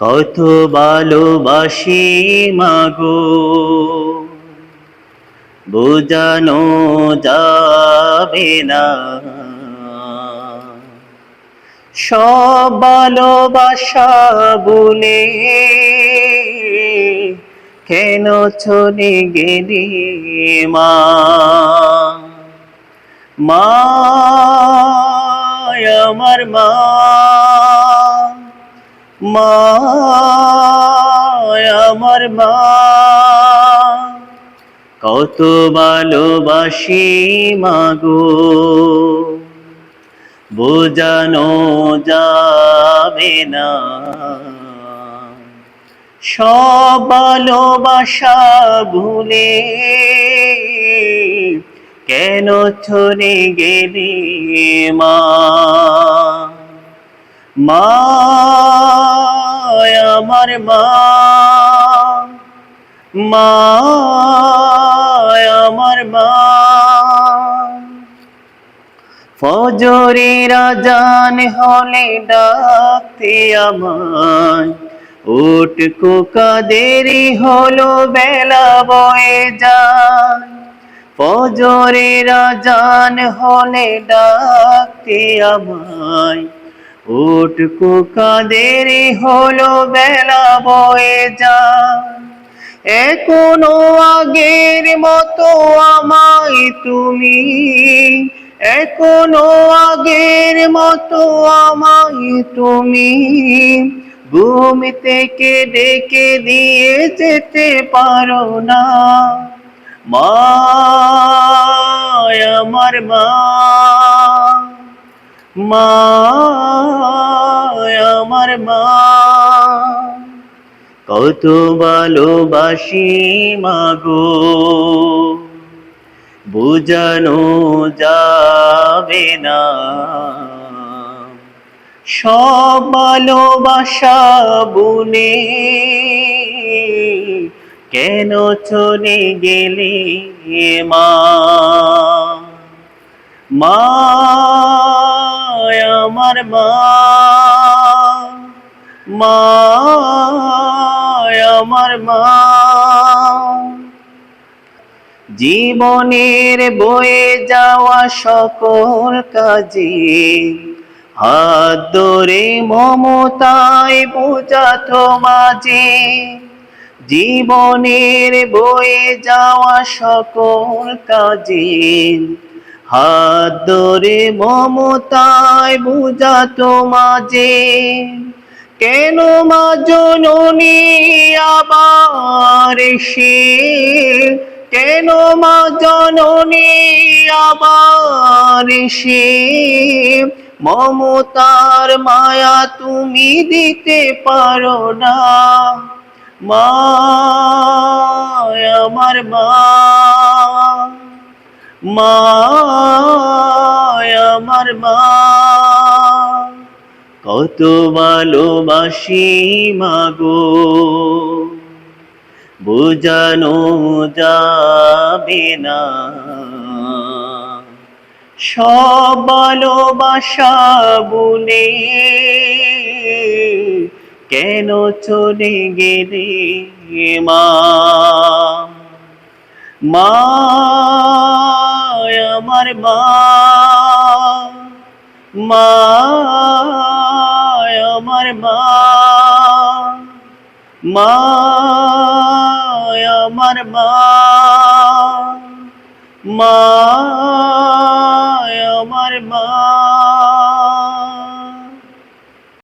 কত ভালোবাসি মাগো, বোঝানো যাবে না। সব ভালোবাসা ভুলে কেন চলে গেলি মা? মা, আমার মা, মা, আমার মা, কত ভালোবাসি মাগো, বোঝানো যাবে না। সব ভালোবাসা ভুলে কেন চলে গেলি মা? মা, আমার মা, মা, আমার মা, ফজরের আজান হলে ডাকতে আমায়, উঠ খোকা দেরি হলো বেলা বয়ে যায়। ফজরের আজান হলে ডাকতে আমায়, উঠ খোকা দেরি হলো বেলা বয়ে যায়। এখনো আগের মতো আমায় তুমি, এখনো আগের মতো আমায় তুমি ঘুম থেকে ডেকে দিয়ে যেতে পারো না। মা, আমার মা, মা, আমার মা, কত ভালোবাসি মাগো, বোঝানো যাবে না। সব ভালোবাসা ভুলে কেন চলে গেলি মা? মা, আমার মা, মা, আমার মা, জীবনের বয়ে যাওয়া সকল কাজে হাত ধরে মমতায় বোঝাতো মাঝে। জীবনের বয়ে যাওয়া সকল কাজে হাত ধরে মমতায় বোঝাতো মাঝে। কেন মা জননী আবার এসে, কেন মা জননী আবার এসে মমতার মায়া তুমি দিতে পারো না? মা, আমার মা, মা, আমার মা, কত ভালোবাসি মাগো, বোঝানো যাবে না। সব ভালোবাসা ভুলে কেন চলে গেলি মা? মা, আমার মা, মা, আমার মা, মা, আমার মা, মা, আমার মা।